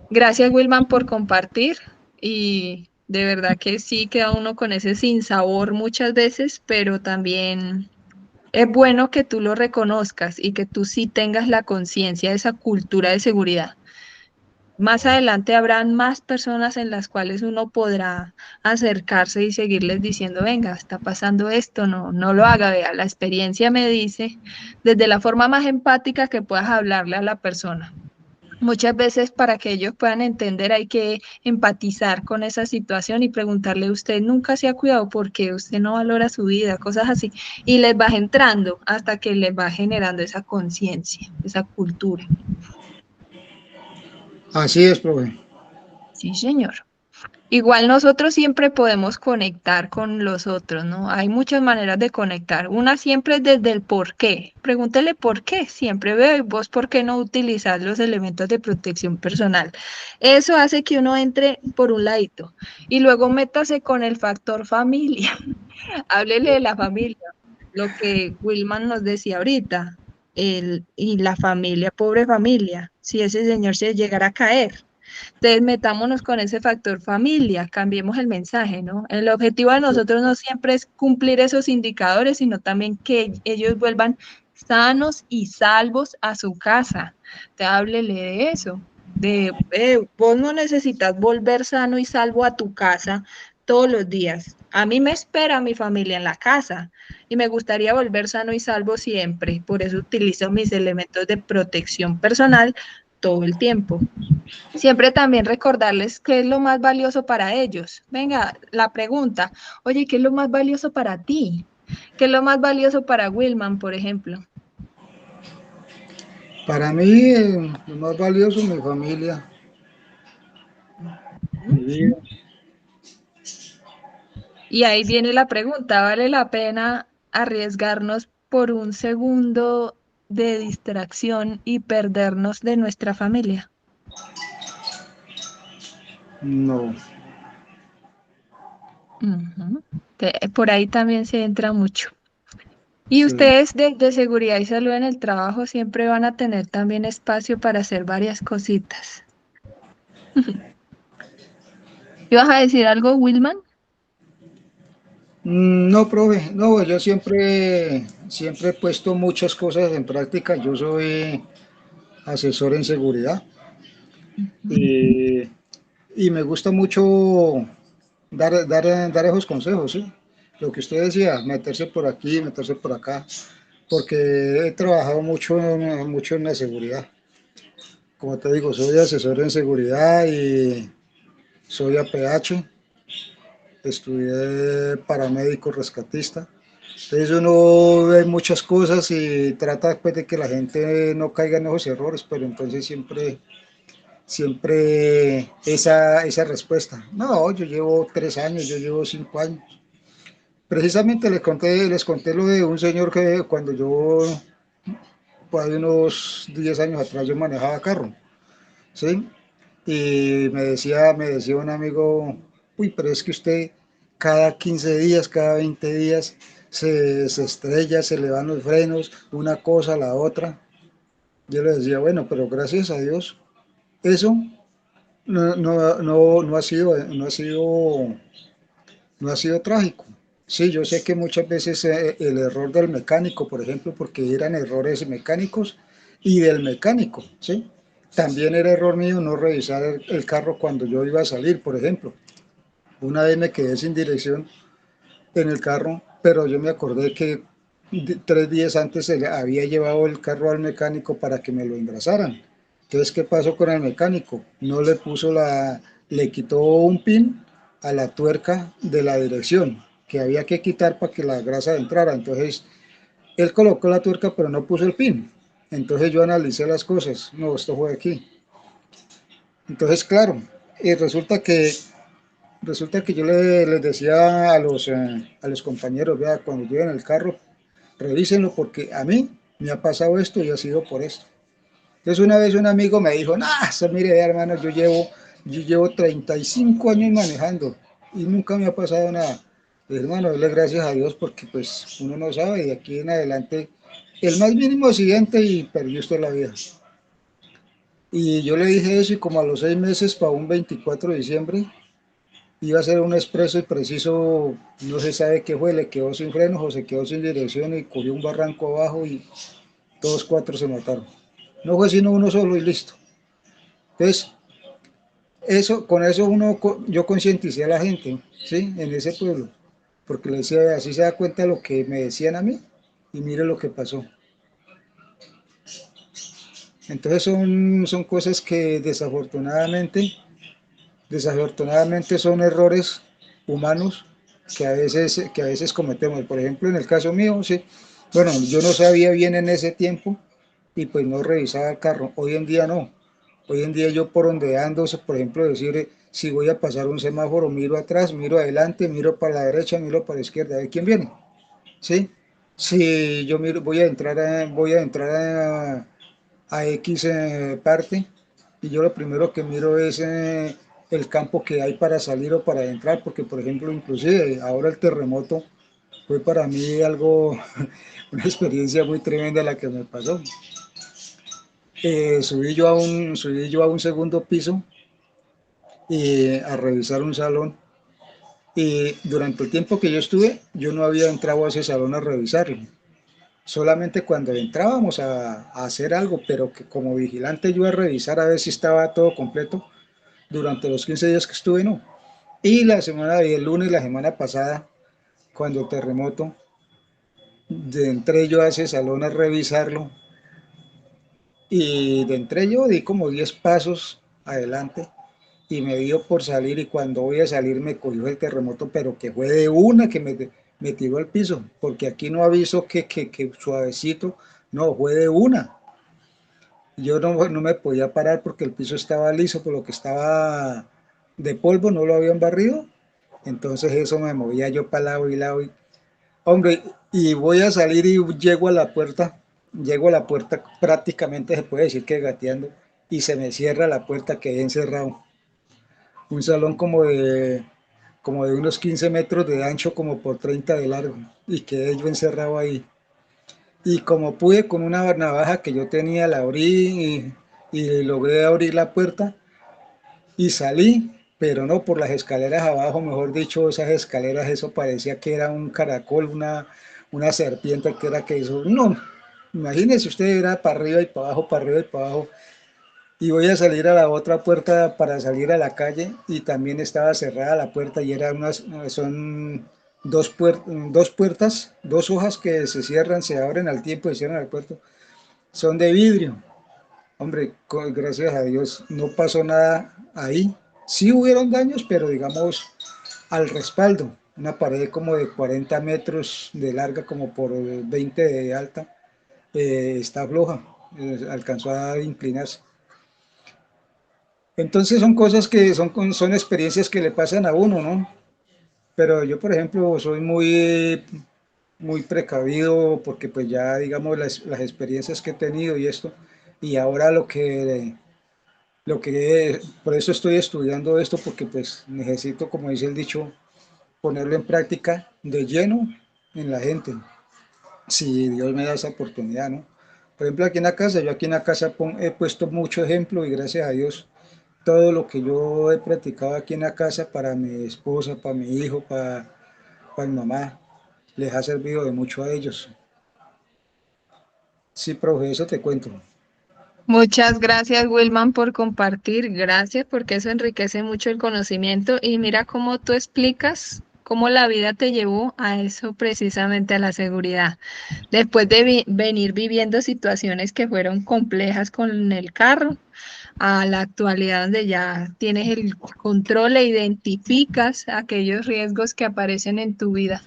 Gracias, Wilman, por compartir y de verdad que sí queda uno con ese sinsabor muchas veces, pero también es bueno que tú lo reconozcas y que tú sí tengas la conciencia de esa cultura de seguridad. Más adelante habrán más personas en las cuales uno podrá acercarse y seguirles diciendo, venga, está pasando esto, no, no lo haga, vea, la experiencia me dice, desde la forma más empática que puedas hablarle a la persona. Muchas veces para que ellos puedan entender hay que empatizar con esa situación y preguntarle, usted nunca se ha cuidado porque usted no valora su vida, cosas así, y les vas entrando hasta que les va generando esa conciencia, esa cultura. Así es, profe. Sí, señor. Igual nosotros siempre podemos conectar con los otros, ¿no? Hay muchas maneras de conectar. Una siempre es desde el por qué. Pregúntele por qué. Siempre veo y vos por qué no utilizar los elementos de protección personal. Eso hace que uno entre por un ladito y luego métase con el factor familia. Háblele de la familia. Lo que Wilman nos decía ahorita. Y la familia, pobre familia, si ese señor se llegara a caer. Entonces, metámonos con ese factor familia, cambiemos el mensaje, ¿no? El objetivo de nosotros no siempre es cumplir esos indicadores, sino también que ellos vuelvan sanos y salvos a su casa. Te háblele de eso, vos no necesitas volver sano y salvo a tu casa todos los días. A mí me espera mi familia en la casa y me gustaría volver sano y salvo siempre. Por eso utilizo mis elementos de protección personal todo el tiempo. Siempre también recordarles qué es lo más valioso para ellos. Venga, la pregunta, oye, ¿qué es lo más valioso para ti? ¿Qué es lo más valioso para Wilman, por ejemplo? Para mí, lo más valioso es mi familia, Ujú. mi vida. Y ahí viene la pregunta, ¿vale la pena arriesgarnos por un segundo de distracción y perdernos de nuestra familia? No, Ujú. Por ahí también se entra mucho. Y sí. ustedes de seguridad y salud en el trabajo siempre van a tener también espacio para hacer varias cositas. ¿Ibas a decir algo, Wilman? No, profe, no, yo siempre he puesto muchas cosas en práctica. Yo soy asesor en seguridad Ujú. y, y me gusta mucho dar esos consejos, ¿sí? Lo que usted decía, meterse por aquí, meterse por acá, porque he trabajado mucho en la seguridad. Como te digo, soy asesor en seguridad y soy APH, estudié paramédico rescatista. Entonces uno ve muchas cosas y trata pues, de que la gente no caiga en esos errores, pero entonces siempre esa respuesta. No, yo llevo 3 años, yo llevo 5 años. Precisamente les conté lo de un señor que cuando yo, por ahí unos 10 años atrás, yo manejaba carro, ¿sí? Y me decía un amigo, uy, pero es que usted cada 15 días, cada 20 días se estrella, se le van los frenos, una cosa a la otra. Yo le decía, bueno, pero gracias a Dios, eso no ha sido trágico. Sí, yo sé que muchas veces el error del mecánico, por ejemplo, porque eran errores mecánicos y del mecánico, ¿sí? También era error mío no revisar el carro cuando yo iba a salir, por ejemplo. Una vez me quedé sin dirección en el carro, pero yo me acordé que 3 días antes se le había llevado el carro al mecánico para que me lo engrasaran. Entonces, ¿qué pasó con el mecánico? No le puso le quitó un pin a la tuerca de la dirección que había que quitar para que la grasa entrara. Entonces, él colocó la tuerca, pero no puso el pin. Entonces yo analicé las cosas. No, esto fue aquí. Entonces, claro, y resulta que yo les decía a los compañeros, vea, cuando lleguen el carro, revísenlo porque a mí me ha pasado esto y ha sido por esto. Entonces una vez un amigo me dijo, nah, eso mire, hermano, yo llevo 35 años manejando y nunca me ha pasado nada. Pues, hermano, dale gracias a Dios porque pues uno no sabe y de aquí en adelante el más mínimo accidente y perdió usted la vida. Y yo le dije eso y como a los 6 meses, para un 24 de diciembre, iba a ser un expreso y preciso, no se sabe qué fue, le quedó sin frenos o se quedó sin dirección y cogió un barranco abajo y todos 4 se mataron. No fue sino uno solo y listo. Entonces, con eso yo concienticé a la gente, ¿sí? En ese pueblo, porque le decía, así se da cuenta de lo que me decían a mí y mire lo que pasó. Entonces son cosas que desafortunadamente son errores humanos que a veces cometemos. Por ejemplo, en el caso mío, sí, bueno, yo no sabía bien en ese tiempo y pues no revisaba el carro. Hoy en día no. Hoy en día yo por donde ando, por ejemplo, decir, si voy a pasar un semáforo, miro atrás, miro adelante, miro para la derecha, miro para la izquierda, a ver quién viene, ¿sí? Si yo miro, voy a entrar a X parte, y yo lo primero que miro es el campo que hay para salir o para entrar, porque por ejemplo, inclusive ahora el terremoto fue para mí algo, una experiencia muy tremenda la que me pasó. Subí yo a un segundo piso a revisar un salón, y durante el tiempo que yo estuve, yo no había entrado a ese salón a revisarlo. Solamente cuando entrábamos a hacer algo, pero que como vigilante yo a revisar a ver si estaba todo completo, durante los 15 días que estuve, no. Y el lunes, la semana pasada, cuando el terremoto, entré yo a ese salón a revisarlo, y de entré yo, di como 10 pasos adelante, y me dio por salir, y cuando voy a salir me cogió el terremoto, pero que fue de una que me tiró al piso, porque aquí no aviso que suavecito, no, fue de una. Yo no me podía parar porque el piso estaba liso, por lo que estaba de polvo, no lo habían barrido. Entonces eso me movía yo para lado y lado. Hombre, y voy a salir y llego a la puerta prácticamente se puede decir que gateando, y se me cierra la puerta, quedé encerrado. Un salón como de unos 15 metros de ancho, como por 30 de largo, y quedé yo encerrado ahí. Y como pude con una navaja que yo tenía, la abrí, y logré abrir la puerta y salí, pero no por las escaleras abajo, mejor dicho, esas escaleras, eso parecía que era un caracol, una serpiente que era que eso. No, imagínese usted, era para arriba y para abajo, para arriba y para abajo. Y voy a salir a la otra puerta para salir a la calle, y también estaba cerrada la puerta, y son dos puertas, dos hojas que se cierran, se abren al tiempo y cierran al puerto. Son de vidrio. Hombre, gracias a Dios no pasó nada ahí. Sí hubieron daños, pero digamos al respaldo. Una pared como de 40 metros de larga, como por 20 de alta, está floja, alcanzó a inclinarse. Entonces son cosas que son experiencias que le pasan a uno, ¿no? Pero yo, por ejemplo, soy muy precavido, porque pues ya digamos las experiencias que he tenido y esto, y ahora por eso estoy estudiando esto, porque pues necesito, como dice el dicho, ponerlo en práctica de lleno en la gente, si Dios me da esa oportunidad, ¿no? Por ejemplo, aquí en la casa, yo aquí en la casa he puesto mucho ejemplo, y gracias a Dios, todo lo que yo he practicado aquí en la casa para mi esposa, para mi hijo, para mi mamá, les ha servido de mucho a ellos. Sí, profe, eso te cuento. Muchas gracias, Wilman, por compartir. Gracias, porque eso enriquece mucho el conocimiento y mira cómo tú explicas cómo la vida te llevó a eso, precisamente a la seguridad. Después de venir viviendo situaciones que fueron complejas con el carro, a la actualidad donde ya tienes el control e identificas aquellos riesgos que aparecen en tu vida.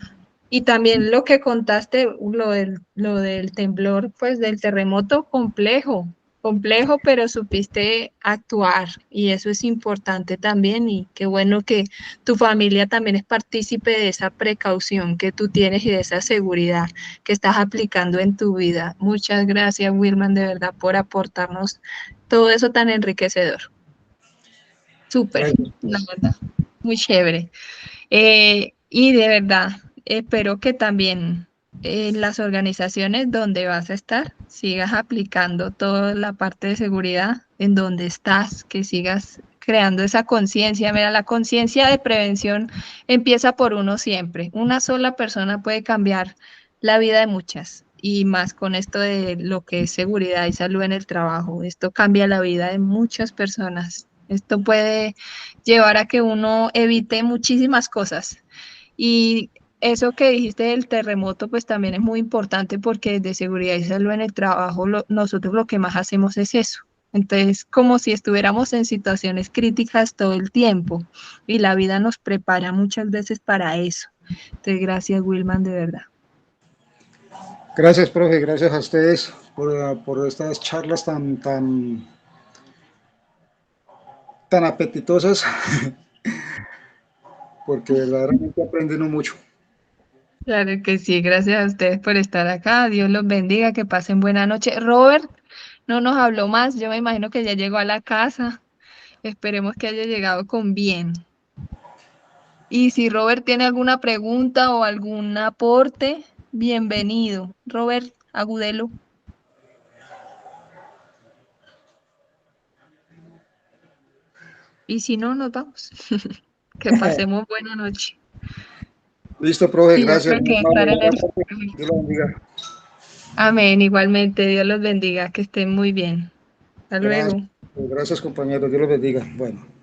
Y también lo que contaste, lo del temblor, pues del terremoto complejo, complejo, pero supiste actuar y eso es importante también y qué bueno que tu familia también es partícipe de esa precaución que tú tienes y de esa seguridad que estás aplicando en tu vida. Muchas gracias, Wilman, de verdad, por aportarnos todo eso tan enriquecedor. Súper, Gracias, la pues. verdad, muy chévere. Y de verdad, espero que también en las organizaciones donde vas a estar sigas aplicando toda la parte de seguridad en donde estás, que sigas creando esa conciencia. Mira, la conciencia de prevención empieza por uno siempre. Una sola persona puede cambiar la vida de muchas. Y más con esto de lo que es seguridad y salud en el trabajo. Esto cambia la vida de muchas personas. Esto puede llevar a que uno evite muchísimas cosas. Y eso que dijiste del terremoto, pues también es muy importante porque de seguridad y salud en el trabajo, nosotros lo que más hacemos es eso. Entonces, como si estuviéramos en situaciones críticas todo el tiempo y la vida nos prepara muchas veces para eso. Entonces, gracias, Wilman, de verdad. Gracias, profe, gracias a ustedes por estas charlas tan apetitosas, porque verdaderamente aprende uno mucho. Claro que sí, gracias a ustedes por estar acá. Dios los bendiga, que pasen buena noche. Robert no nos habló más, yo me imagino que ya llegó a la casa. Esperemos que haya llegado con bien. Y si Robert tiene alguna pregunta o algún aporte, bienvenido. Robert Agudelo. Y si no, nos vamos. Que pasemos buena noche. Listo, profe, Y yo gracias. creo Muy que amable, entrar en buenas el... tardes. Dios la bendiga. Amén, igualmente, Dios los bendiga, que estén muy bien. Hasta Gracias, luego. gracias compañeros, Dios los bendiga. Bueno.